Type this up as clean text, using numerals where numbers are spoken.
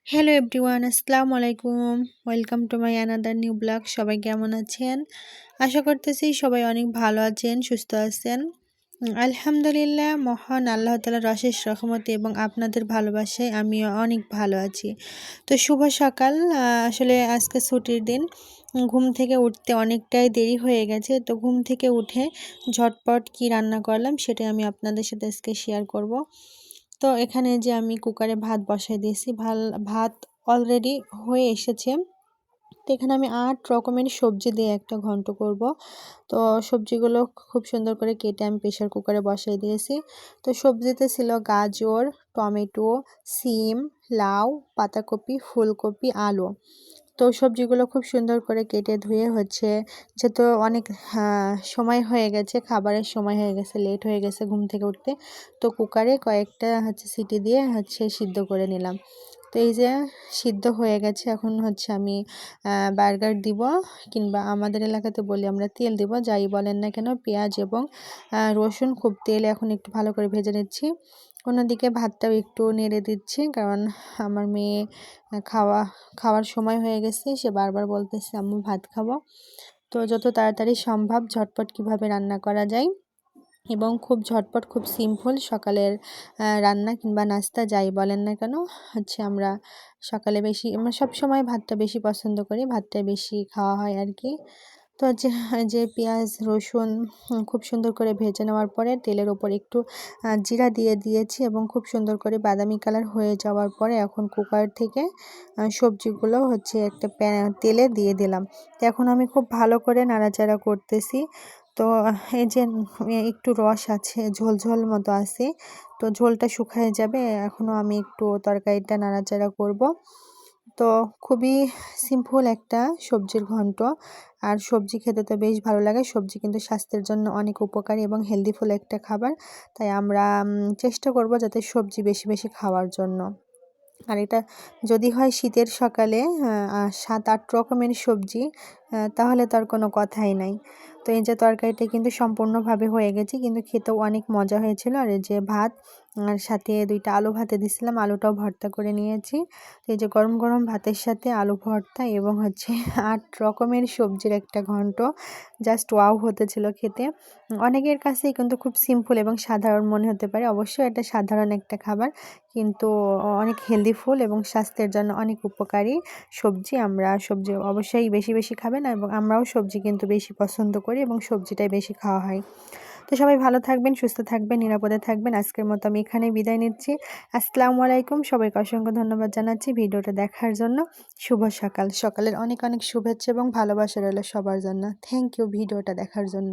Hello everyone, আসসালামু আলাইকুম। Welcome to my another new blog. সবাই কেমন আছেন? আশা করতেছি সবাই অনেক ভালো আছেন, সুস্থ আছেন। আলহামদুলিল্লাহ, মহান আল্লাহ তাআলার অশেষ রহমতে এবং আপনাদের ভালোবাসায় আমিও অনেক ভালো আছি। তো শুভ সকাল। আসলে আজকে ছুটির দিন। ঘুম থেকে উঠতে অনেকটাই দেরি হয়ে গেছে। তো ঘুম থেকে উঠে ঝটপট কি রান্না করলাম সেটাই আমি আপনাদের সাথে আজকে শেয়ার করব। তো এখানে যে আমি কুকারে ভাত বসাই দিয়েছি, ভাত অলরেডি হয়ে এসেছে। তো এখানে আমি ৮ রকমের সবজি দিয়ে একটা ঘন্ট করব। তো সবজিগুলো খুব সুন্দর করে কেটে আমি প্রেশার কুকারে বসাই দিয়েছি। তো সবজিতে ছিল গাজর, টমেটো, সিম, লাউ, পাতাকপি, ফুলকপি, আলু। তো সবজিগুলো খুব সুন্দর করে কেটে ধুয়ে যেহেতু অনেক সময় হয়ে গেছে, খাবারের সময় হয়ে গেছে, লেট হয়ে গেছে ঘুম থেকে উঠতে, তো কুকারে কয়েকটা সিটি দিয়ে সিদ্ধ করে নিলাম। তো এই যে সিদ্ধ হয়ে গেছে, এখন আমি বার্গার দিব, কিংবা আমাদের এলাকাতে বলি আমরা তেল দিব, যাই বলেন না কেন। পেঁয়াজ এবং রসুন খুব তেলে এখন একটু ভালো করে ভেজে নিচ্ছি। অন্যদিকে ভাতটাও একটু নেড়ে দিচ্ছি, কারণ আমার মেয়ে খাওয়ার সময় হয়ে গেছে, সে বারবার বলতেছে আম্মু ভাত খাবো। তো যত তাড়াতাড়ি সম্ভব ঝটপট কিভাবে রান্না করা যায় এবং খুব ঝটপট, খুব সিম্পল সকালের রান্না কিংবা নাস্তা যাই বলেন না কেন, আমরা সকালে আমরা সবসময় ভাতটা বেশি পছন্দ করি, ভাতটাই বেশি খাওয়া হয় আর কি। তো যে পেঁয়াজ রসুন খুব সুন্দর করে ভেজে নেওয়ার পরে তেলের ওপর একটু জিরা দিয়ে দিয়েছি, এবং খুব সুন্দর করে বাদামি কালার হয়ে যাওয়ার পরে এখন কুকার থেকে সবজিগুলো একটা তেলে দিয়ে দিলাম। তো এখন আমি খুব ভালো করে নাড়াচাড়া করতেছি। তো এই যে একটু রস আছে, ঝোল ঝোল মতো আছে, তো ঝোলটা শুকায় যাবে, এখনও আমি একটু তরকারিটা নাড়াচাড়া করব। তো খুবই সিম্পল একটা সবজির ঘন্ট, আর সবজি খেতে তো বেশ ভালো লাগে। সবজি কিন্তু স্বাস্থ্যের জন্য অনেক উপকারী এবং হেলদিফুল একটা খাবার, তাই আমরা চেষ্টা করব যাতে সবজি বেশি বেশি খাওয়ার জন্য। আর এটা যদি হয় শীতের সকালে ৭-৮ রকমের সবজি, তাহলে তো আর কোনো কথাই নাই। তো এই যে তরকারিটা কিন্তু সম্পূর্ণভাবে হয়ে গেছে, কিন্তু খেতেও অনেক মজা হয়েছিল। আর এই যে ভাত, আর সাথে 2টা আলু ভাতে দিছিলাম, আলুটাও ভর্তা করে নিয়েছি। তো এই যে গরম গরম ভাতের সাথে আলু ভর্তা এবং ৮ রকমের সবজির একটা ঘন্ট, জাস্ট ওয়াও হতেছিল খেতে। অনেকের কাছেই কিন্তু খুব সিম্পল এবং সাধারণ মনে হতে পারে, অবশ্যই এটা সাধারণ একটা খাবার, কিন্তু অনেক হেলদিফুল এবং স্বাস্থ্যের জন্য অনেক উপকারী সবজি। আমরা সবজি অবশ্যই বেশি বেশি খাবেন, এবং আমরাও সবজি কিন্তু বেশি পছন্দ করি এবং সবজিটাই বেশি খাওয়া হয়। তো সবাই ভালো থাকবেন, সুস্থ থাকবেন, নিরাপদে থাকবেন। আজকের মতো আমি এখানেই বিদায় নিচ্ছি। আসসালামু আলাইকুম। সবাইকে অসংখ্য ধন্যবাদ জানাচ্ছি ভিডিওটা দেখার জন্য। শুভ সকাল। সকালের অনেক অনেক শুভেচ্ছা এবং ভালোবাসা রইল সবার জন্য। থ্যাংক ইউ ভিডিওটা দেখার জন্য।